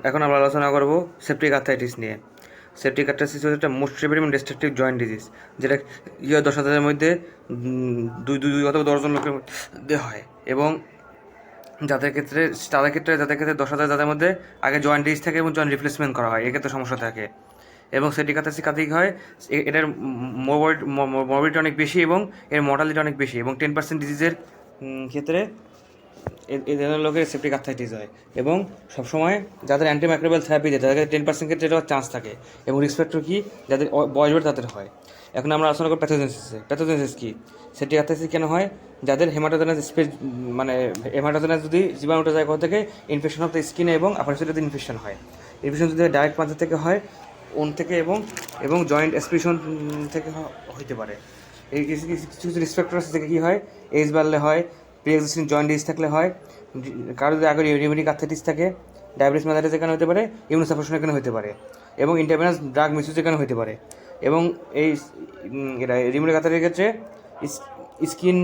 এখন আমরা আলোচনা করব সেপ্টিক আর্থ্রাইটিস নিয়ে। সেপ্টিক আর্থ্রাইটিস হচ্ছে একটা মোস্ট সিভিয়ার এবং ডিস্ট্রাকটিভ জয়েন্ট ডিজিজ, যেটা 10,000-এর মধ্যে দুই দুই দুই অথবা 10 জন লোকের মধ্যে হয়। এবং যাদের ক্ষেত্রে 10,000 যাদের মধ্যে আগে জয়েন্ট ডিজিজ থাকে এবং জয়েন্ট রিপ্লেসমেন্ট করা হয়, এক্ষেত্রে সমস্যা থাকে। এবং সেপ্টিক আর্থ্রাইটিস কাতিক হয়, এটার মরবিডিটি অনেক বেশি এবং এর মর্টালিটি অনেক বেশি, এবং 10% ডিজিজের ক্ষেত্রে এই ধরনের লোকের সেপ্টিক আর্থ্রাইটিস হয়। এবং সবসময় যাদের অ্যান্টিমাইক্রোবিয়াল থেরাপি দেয় তাদের 10% ক্ষেত্রে এটা চান্স থাকে। এবং রিস্ক ফ্যাক্টর কী, যাদের বয়স বেড়ে তাদের হয়। এখন আমরা আলোচনা করব প্যাথোজেনেসিস কী, সেপ্টিক আর্থ্রাইটিস কেন হয়। যাদের হেমাটোজেনাস স্পেস, মানে হেমাটোজেনাস যদি জীবাণুটা যায় কোথা থেকে, ইনফেকশন অফ দ্য স্কিনে এবং আপার যদি ইনফেকশন হয়। ইনফেকশন যদি ডাইরেক্ট পাঞ্চার থেকে হয়, ওন থেকে এবং জয়েন্ট এক্সপ্রেশন থেকে হইতে পারে। এই কিছু কিছু কিছু রিস্ক ফ্যাক্টর থেকে কী হয়, এজ বাড়লে হয়, প্রি এক্সিস্টিং জয়েন্ট ডিজিজ থাকলে হয়, কারো যদি আগে রিউমেটিক আর্থ্রাইটিস থাকে, ডায়াবেটিস ম্যালাইটিস এখানে হতে পারে, ইমিউনোসাপ্রেশন এখানে হতে পারে, এবং ইন্টারভেনাস ড্রাগ মিসইউজ এখানে হতে পারে। এবং এই এটা রিউমেটিক আর্থ্রাইটিসের ক্ষেত্রে স্কিন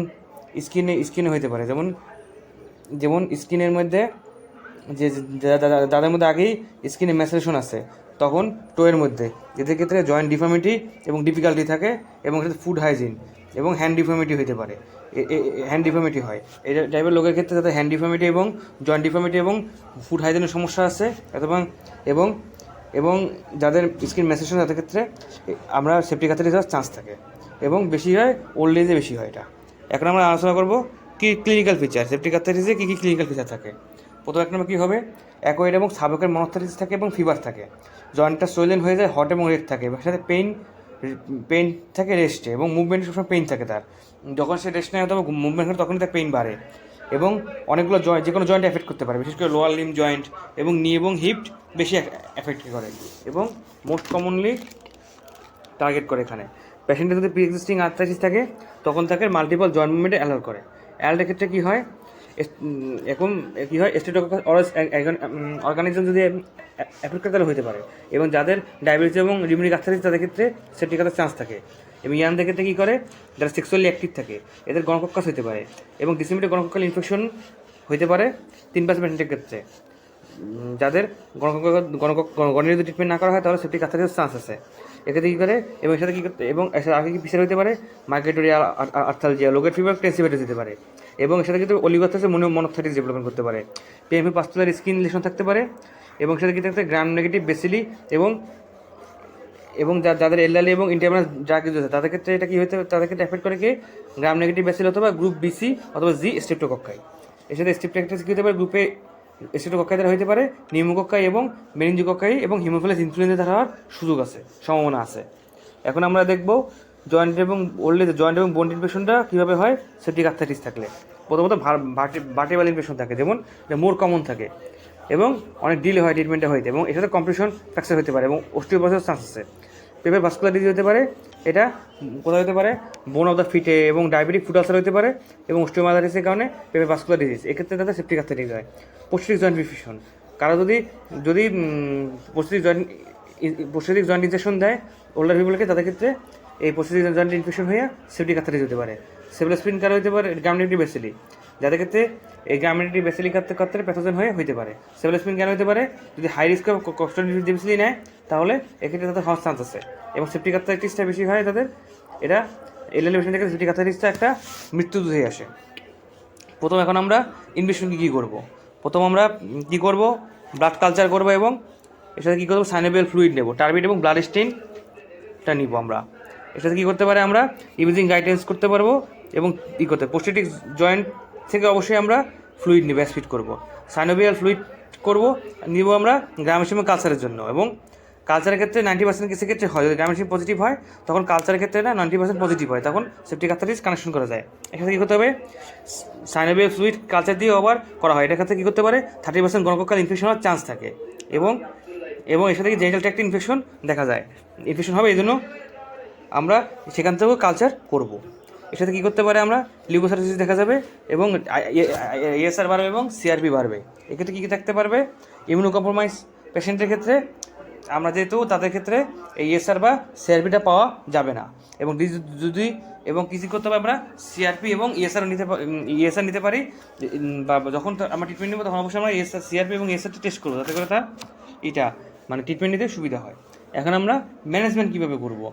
স্কিনে হতে পারে, যেমন যেমন স্কিনের মধ্যে যে যাদের মধ্যে আগেই স্কিনে ম্যাসেলেশন আছে, তখন টোয়ের মধ্যে, এদের ক্ষেত্রে জয়েন্ট ডিফর্মিটি এবং ডিফিকাল্টি থাকে, এবং ফুড হাইজিন এবং হ্যান্ড ডিফর্মিটি হতে পারে। হ্যান্ড ডিফর্মিটি হয় এই টাইপের লোকের ক্ষেত্রে, যাদের হ্যান্ড ডিফর্মিটি এবং জয়েন্ট ডিফর্মিটি এবং ফুড হাইজিনের সমস্যা আছে, এবং এবং যাদের স্কিন ম্যাসেলেশন, তাদের ক্ষেত্রে আমরা সেপ্টিক আর্থ্রাইটিস হওয়ার চান্স থাকে, এবং বেশি হয় ওল্ড এজে বেশি হয় এটা। এখন আমরা আলোচনা করব কি ক্লিনিক্যাল ফিচার, সেপ্টিক আর্থ্রাইটিসে কী কী ক্লিনিক্যাল ফিচার থাকে। প্রথম এক নম্বর কী হবে, অ্যাকোয়েড এবং সাবকের মনোস্থাইটিস থাকে এবং ফিভার থাকে। জয়েন্টটা সোয়েলেন হয়ে যায়, হট এবং রেড থাকে, এবং সাথে পেইন থাকে রেস্টে, এবং মুভমেন্টে সবসময় পেইন থাকে তার। যখন সে রেস্ট নেয় অথবা মুভমেন্ট করে তখনই তার পেইন বাড়ে। এবং অনেকগুলো জয়েন্ট, যে কোনো জয়েন্ট এফেক্ট করতে পারে, বিশেষ করে লোয়ার লিম জয়েন্ট এবং নি এবং হিপ বেশি এফেক্ট করে, এবং মোস্ট কমনলি টার্গেট করে এখানে। পেশেন্টের যদি প্রি এক্সিস্টিং আর্থ্রাইটিস থাকে, তখন তাকে মাল্টিপল জয়েন্ট মুভমেন্টে অ্যালাউ করে। অ্যালার্টের ক্ষেত্রে কী হয়, এখন কী হয়, স্টেটোককাস অরাস অর্গানিজম যদি অ্যাফেক্ট করে তাহলে হতে পারে। এবং যাদের ডায়াবেটিস এবং রিউমেটিক আর্থ্রাইটিস, তাদের ক্ষেত্রে সেপ্টিক আর্থ্রাইটিস চান্স থাকে। এবং ইয়ানদের ক্ষেত্রে কী করে, যারা সেক্সুয়ালি অ্যাক্টিভ থাকে, এদের গণকক্কাস হতে পারে, এবং ডিসেমিনেটেড গণকক্কাল ইনফেকশন হতে পারে 3% ক্ষেত্রে। যাদের গণের যদি ট্রিটমেন্ট না করা হয়, তাহলে সেপ্টিক আর্থ্রাইটিস চান্স আছে। এক্ষেত্রে কী করে, এবং এর সাথে কী করতে, এবং এর সাথে আগে কী ফিচার হতে পারে, মাইগ্রেটোরিয়া আর্থালজিয়া, লোকের ফিভার, টেন্সিভাইটিস দিতে পারে। এবং এর সাথে কিন্তু অলিগোথাইটিস মনোকসাইটিস ডেভেলপমেন্ট করতে পারে। পিএমপি পাস্তুলার স্কিন লেশন থাকতে পারে, এবং সেটা কী থাকতে, গ্রাম নেগেটিভ বেসিলি, এবং এবং যাদের এলআরলি এবং ইন্টারভেনাস ড্রাগ ইউজ আছে, তাদের ক্ষেত্রে এটা কী হতে, তাদের ক্ষেত্রে এফেক্ট করে কি, গ্রাম নেগেটিভ বেসিল অথবা গ্রুপ বিসি অথবা জি স্ট্রেপ্টোকক্কাই। এর সাথে স্ট্রেপ্টোকক্কাইটিস কী হতে পারে, গ্রুপে স্ট্রেপ্টোকক্কাই দ্বারা হতে পারে, নিউমোকক্কাই এবং মেনিনজিওকক্কাই এবং হিমোফিলাস ইনফ্লুয়েঞ্জা দ্বারা হওয়ার সুযোগ আছে, সম্ভাবনা আছে। এখন আমরা দেখব জয়েন্ট এবং ওল্ড এজ জয়েন্ট এবং বোন ইনফেকশনটা কীভাবে হয় সেপ্টিক আর্থ্রাইটিস থাকলে। প্রথমত ভার্টিব্রাল ইনফেকশন থাকে, যেমন মোর কমন থাকে, এবং অনেক ডিলে হয় ট্রিটমেন্টে হইতে, এবং এর সাথে কম্প্রেশন ফ্র্যাকচার হতে পারে, এবং অস্টিওপোরোসিস চান্স আছে। পেপের ভাস্কুলার ডিজিজ হতে পারে, এটা কোথায় হতে পারে, বোন অফ দ্য ফিটে, এবং ডায়াবেটিক ফুট আলসার হতে পারে, এবং অস্টিওমাইলাইটিসের কারণে পেপের ভাস্কুলার ডিজিজ, এক্ষেত্রে তাদের সেপ্টিক আর্থ্রাইটিস হয়। পোস্টেরিক জয়েন্ট ইনফেকশন, কারো যদি যদি পোস্টেরিক জয়েন্ট ইনজেকশন দেয় ওল্ডার পিপলকে, তাদের ক্ষেত্রে এই পোস্টেরিক জয়েন্ট ইনফেকশন হয়ে সেপ্টিক আর্থ্রাইটিস হতে পারে। সেফালোস্পিন কারো হতে পারে, গ্রাম নেগেটিভ বেসিলি, যাদের ক্ষেত্রে এই গ্রাম নেগেটিভ বেসিলি ক্ষেত্রে প্যাথোজেন হতে পারে। সেফালোস্পিন কেন হতে পারে, যদি হাই রিস্ক অফ কোস্টোডিয়াল বেসিলি নেয়, তাহলে এক্ষেত্রে তাদের হওয়ার চান্স আছে। এবং সেপ্টিক আর্থ্রাইটিসটা বেশি হয় তাদের, এটা এলএলই পেশেন্ট থেকে সেপ্টিক আর্থ্রাইটিসটা একটা মৃত্যু হয়ে আসে। প্রথম এখন আমরা ইনভেস্টিগেশন কী করব, প্রথম আমরা কী করব, ব্লাড কালচার করব, এবং এর সাথে কী করবো, সাইনোভিয়াল ফ্লুইড নেব, টার্বিড এবং ব্লাড স্টেইনটা নিব আমরা। এর সাথে কী করতে পারে, আমরা ইমেজিং গাইডেন্স করতে পারবো, এবং কী করতে, পোস্টেটিক জয়েন্ট থেকে অবশ্যই আমরা ফ্লুইড নিব, অ্যাসপিড করবো, সাইনোভিয়াল ফ্লুইড করব নিব আমরা গ্রামেশন কালচারের জন্য। এবং কালচারের ক্ষেত্রে 90% কেসের ক্ষেত্রে হয়, যদি গ্রামেশন পজিটিভ হয়, তখন কালচারের ক্ষেত্রে না 90% পজিটিভ হয়, তখন সেপ্টিক আর্থ্রাইটিস কানেকশন করা যায়। এখানে কী করতে হবে, সাইনোভিয়াল ফ্লুইড কালচার দিয়ে আবার করা হয়। এটার ক্ষেত্রে কী করতে পারে, 30% গণকক্কাল ইনফেকশন হওয়ার চান্স থাকে, এবং এবং এর সাথে জেনিটাল ট্র্যাক্ট ইনফেকশন দেখা যায়, ইনফেকশন হবে, এই জন্য আমরা সেখান থেকেও কালচার করব। এর সাথে কী করতে পারে, আমরা লিউকোসাইটোসিস দেখা যাবে, এবং ইএসআর বাড়বে এবং সিআরপি বাড়বে। এক্ষেত্রে কী কী থাকতে পারবে, ইমিউনো কম্প্রোমাইজ পেশেন্টের ক্ষেত্রে আমরা যেহেতু তাদের ক্ষেত্রে এই ESR বা CRPটা পাওয়া যাবে না, এবং যদি এবং কিছু করতে হবে আমরা CRP এবং ESR নিতে পারি, বা যখন আমরা ট্রিটমেন্ট নেবো তখন অবশ্যই আমরা CRP এবং ESRটা টেস্ট করবো, যাতে করে তা এটা মানে ট্রিটমেন্ট নিতে সুবিধা হয়। এখন আমরা ম্যানেজমেন্ট কীভাবে করবো,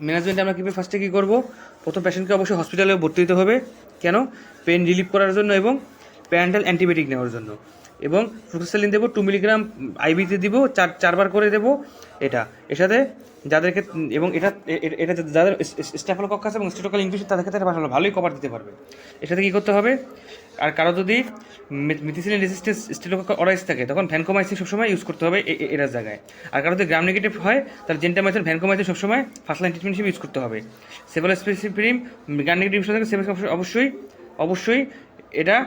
ম্যানেজমেন্টে আমরা কীভাবে ফার্স্টে কী করবো, প্রথম পেশেন্টকে অবশ্যই হসপিটালে ভর্তি হতে হবে। কেন? পেন রিলিফ করার জন্য এবং প্যারান্টাল অ্যান্টিবায়োটিক নেওয়ার জন্য, এবং ফ্লুক্সেসিলিন দেবো 2 মিলিগ্রাম আইভিতে দিব, চারবার করে দেবো এটা। এর সাথে যাদেরকে এবং এটা যাদের স্ট্যাফিলোকক্কাস এবং স্ট্রেপ্টোকক্কাল ইনফেকশন তাদের ক্ষেত্রে ভালোই কভার দিতে পারবে। এর সাথে কী করতে হবে, আর কারো যদি মেথিসিলিন রেজিস্ট্যান্স স্টেফিলোকক্কাস অরাইস থাকে তখন ভ্যানকোমাইসিন সবসময় ইউজ করতে হবে এটার জায়গায়। আর কারো যদি গ্রাম নেগেটিভ হয় তাহলে জেন্টামাইসিন ভ্যানকোমাইসিন সবসময় ফার্স্ট লাইন ট্রিটমেন্ট হিসেবে ইউজ করতে হবে। সেফালোস্পেসিফিরিম গ্রাম নেগেটিভ থাকে অবশ্যই এটা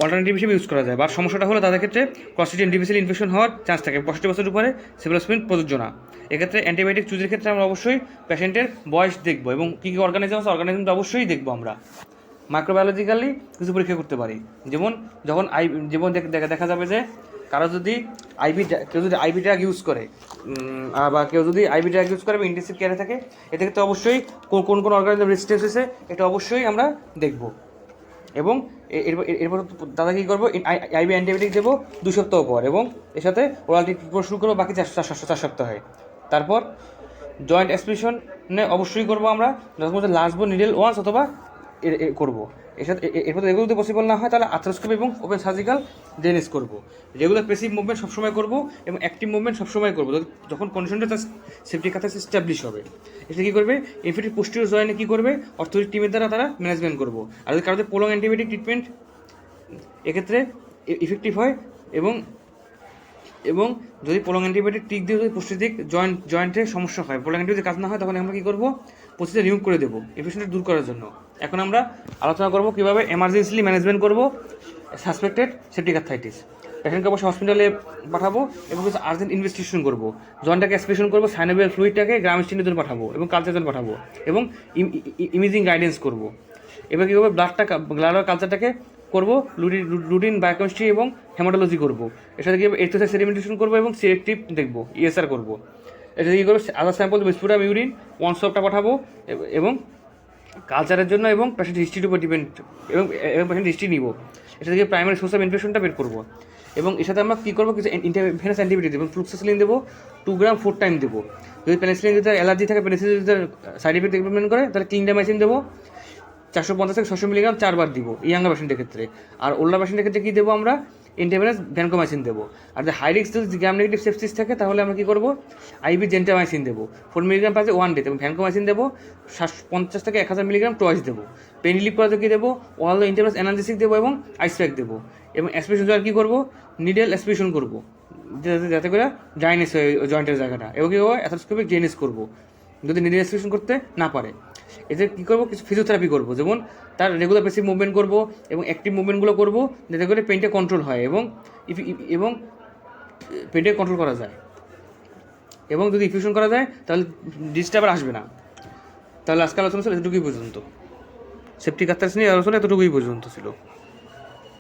অল্টারনেটিভ হিসেবে ইউজ করা যায়। বা সমস্যাটা হলো তাদের ক্ষেত্রে ক্লস্ট্রিডিয়াম ডিফিসিয়াল ইনফেকশন হওয়ার চান্স থাকে, 65 বছরের উপরে সেফালোস্পেরিন প্রযোজ্য না। এক্ষেত্রে অ্যান্টিবায়োটিক চুজের ক্ষেত্রে আমরা অবশ্যই পেশেন্টের বয়স দেখবো এবং কী কী অর্গানিজম আছে অর্গানিজমটা অবশ্যই দেখবো। আমরা মাইক্রোবায়োলজিক্যালি কিছু পরীক্ষা করতে পারি, যেমন দেখা যাবে যে কারো যদি কেউ যদি আইভি ড্রাগ ইউজ করে বা কেউ যদি আইভি ড্রাগ ইউজ করে বা ইন্টেন্সিভ কেয়ারে থাকে, এক্ষেত্রে অবশ্যই কোন অর্গানিজম রেজিস্ট্যান্স হয়েছে এটা অবশ্যই আমরা দেখব। এবং এরপর দাদা কী করবো, আইভি অ্যান্টিবায়োটিক দেবো 2 সপ্তাহ পর, এবং এর সাথে ওরাল ট্রিটমেন্ট শুরু করবো বাকি 4 সপ্তাহে। তারপর জয়েন্ট অ্যাসপিরেশনে অবশ্যই করবো আমরা, যখন লাস্ট নিডেল ওয়ান্স অথবা করবো। এর সাথে এরপর এগুলো যদি পসিবল না হয় তাহলে আর্থ্রোস্কোপি এবং ওপেন সার্জিক্যাল ড্রেনেজ করবো। রেগুলার প্যাসিভ মুভমেন্ট সবসময় করবো এবং অ্যাক্টিভ মুভমেন্ট সবসময় করবো যখন কন্ডিশনটা তার সেফটি কাছে এস্টাবলিশ হবে। এটা কী করবে, ইনফেক্টেড পোস্টিরিয়র জয়েন্টে কী করবে, অর্থোপেডিক টিমের দ্বারা তারা ম্যানেজমেন্ট করবো। আর যদি কারোদের প্রলং অ্যান্টিবায়োটিক ট্রিটমেন্ট এক্ষেত্রে ইফেক্টিভ হয় এবং যদি প্রলং অ্যান্টিবায়োটিক টিক দিয়ে যদি পোস্টিরিয়র জয়েন্টের সমস্যা হয়, প্রলং অ্যান্টিবায়োটিক কাজ না হয়, তখন আমরা কী করবো, প্রসিজার রিমুভ করে দেবো ইনফেকশনটা দূর করার জন্য। এখন আমরা আলোচনা করবো কীভাবে এমার্জেন্সিলি ম্যানেজমেন্ট করবো সাসপেক্টেড সেপ্টিক আর্থ্রাইটিস। পেশেন্টকে অবশ্যই হসপিটালে পাঠাবো এবং কিছু আর্জেন্ট ইনভেস্টিগেশন করবো, জয়েন্টটাকে অ্যাসপিরেশন করবো, সাইনোভিয়াল ফ্লুইডটাকে গ্রাম স্টেনের জন্য পাঠাবো এবং কালচার জন্য পাঠাবো এবং ইমেজিং গাইডেন্স করবো। এবার কী করবো, ব্লাড কালচারটাকে করবো, রুটিন বায়োকেমিস্ট্রি এবং হেমাটোলজি করবো। এর সাথে কী হবে, এক্সারসাইজ সেডিমেন্টেশন করবো এবং সিলেক্টিভ দেখবো, ESR করবো। এটা কী করবো, আদার স্যাম্পল স্পুরাম ইউরিন 1 সপ্তাহ পাঠাবো এবং কালচারের জন্য এবং পেশেন্ট হিস্ট্রির উপর ডিপেন্ড এবং পেশেন্ট হিস্ট্রি নিব। এটা থেকে প্রাইমারি সোর্স অফ ইনফেকশনটা বের করবো। এবং এর সাথে আমরা কী করবো, কিছু ইন্টারভেনাস অ্যান্টিবায়োটিক দেবো, ফ্লুক্সেসিলিন দেবো 2 গ্রাম 4 টাইম দেবো। যদি পেনিসিলিন যদি অ্যালার্জি থাকে, পেনিসিলিন যদি সাইড ইফেক্ট ডেভেলপমেন্ট করে, তাহলে ক্লিন্ডামাইসিন দেবো 450 থেকে 600 মিলিগ্রাম 4 বার দিব ইয়াঙ্গার পেশেন্টের ক্ষেত্রে। আর ওল্ডার পেশেন্টের ক্ষেত্রে কী দেবো, আমরা ইন্টারভেনাস ভ্যানকোমাইসিন দেবো। আর যদি হাই রিস্ক যদি গ্রাম নেগেটিভ সেপসিস থাকে, তাহলে আমরা কী করবো, আইভি জেন্টামাইসিন দেবো 4 মিলিগ্রাম পাচ্ছে 1 ডেতে, এবং ভ্যানকোমাইসিন দেবো 50 থেকে 1000 মিলিগ্রাম টয়েস দেবো। পেন রিলিফ করাতে কী দেবো, ওরাল ইন্টারভেনাস অ্যানালজেসিক দেবো এবং আইস প্যাক দেবো। এবং অ্যাসপিরেশন জয়েন্ট কী করবো, নিডেল অ্যাসপিরেশন করবো যাতে করে ড্রাইনেস হয় জয়েন্টের জায়গাটা, এবং কী করবো, অ্যাথ্রোস্কোপিক ড্রেনেজ করবো যদি নিডেল অ্যাসপিরেশন করতে না পারে। এতে কী করবো, কিছু ফিজিওথেরাপি করবো, যেমন তার রেগুলার বেসিক মুভমেন্ট করবো এবং অ্যাক্টিভ মুভমেন্টগুলো করবো, যাতে করে পেনটা কন্ট্রোল হয় এবং পেনটা কন্ট্রোল করা যায়। এবং যদি ইনফিউশন করা যায় তাহলে ডিস্টার্ব আর আসবে না। তাহলে আজকাল আলোচনা ছিল এতটুকুই পর্যন্ত, সেপ্টিক আর্থ্রাইটিস নিয়ে আলোচনা এতটুকুই পর্যন্ত ছিল।